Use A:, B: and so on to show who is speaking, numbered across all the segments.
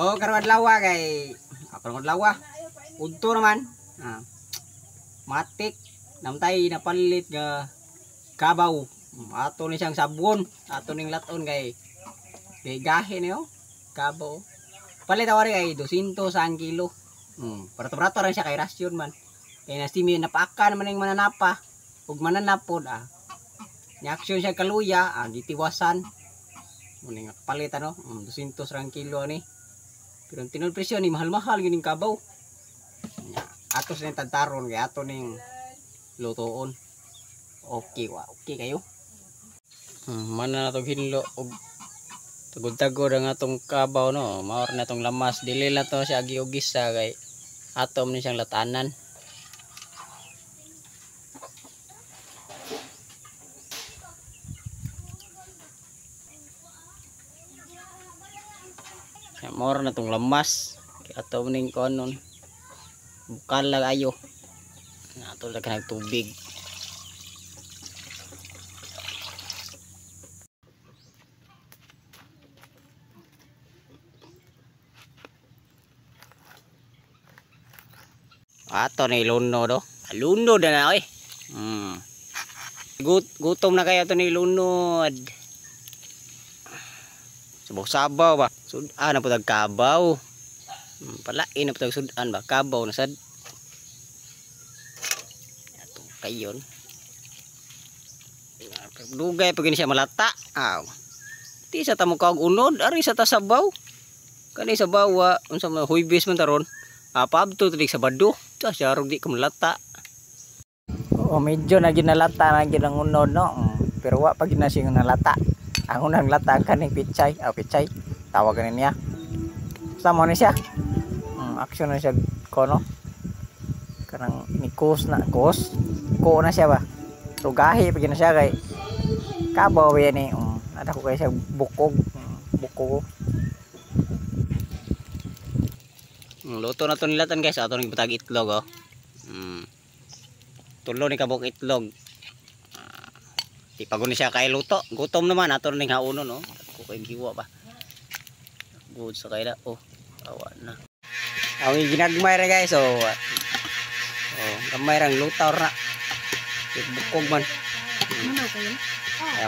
A: Oh, karon adlaw kay karon adlaw. Udto naman. Matik namtay napalit nga kabaw. Ato ni siyang sabon, ato ning laton kay gahe niyo. Kabaw. Palit awari kay 200 ang kilo. Barato-barato rin siya kay rasyon man. Kay nastimi napaka naman ning mananapa. Ug mananapod ni aksyon siya kaluya, gitiwasan. Muning palit 200 ang kilo ni. Pero ang tinud presyo ni mahal-mahal gining kabaw. Atos ning tantaron kay ato ning lutoon. Okay kayo. Mana na tong hinlo og tagod-tagod ang atong kabaw no. Maor na tong lamas, dili na to siya giugisa kay atom ni siyang latanan. Maor na tong lamas kay atom ning konon. Bukal lang ayo. Nato lang kanang tubig. Ato ni luno do. Luno na oy. Gutom na kayo to ni lunod. Sabaw-sabaw ba? Sudan na po tag kabaw. Palain na po tag sudan ba? Kabaw na sad. Ato kayon. Dugay pag siya malata. Ti sa tamo kag unod, ari sa tasabaw. Kani sa bawa unsa man huybes man taron. Pabto tulig sa bado. Ta siya rog di ka malata. Oo, medyo na ginalata na ginang unod no. Pero wa pag ginasing nalata. Ang unang lata kaning pichay, pichay. Tawagan niya. Sama ni siya. Action na siya kono. Kanang nikos na kos. Ko na siya ba. Rugahi pag na siya kay kabaw yan ni. Ada ko kay siya bukog. Bukog. Luto na to nilatan guys. Ato nang butag itlog Tulo ni kabuk itlog. Di pagod siya kay luto. Gutom naman ato ning hauno no. Ko kay giwa ba. Good sa kayda. Awa na. Ang ginagmay ra guys. Gamay rang lutaw na. Bukog man.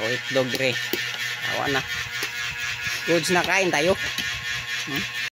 A: Ako itlog dire. Awa na. Goods na kain tayo.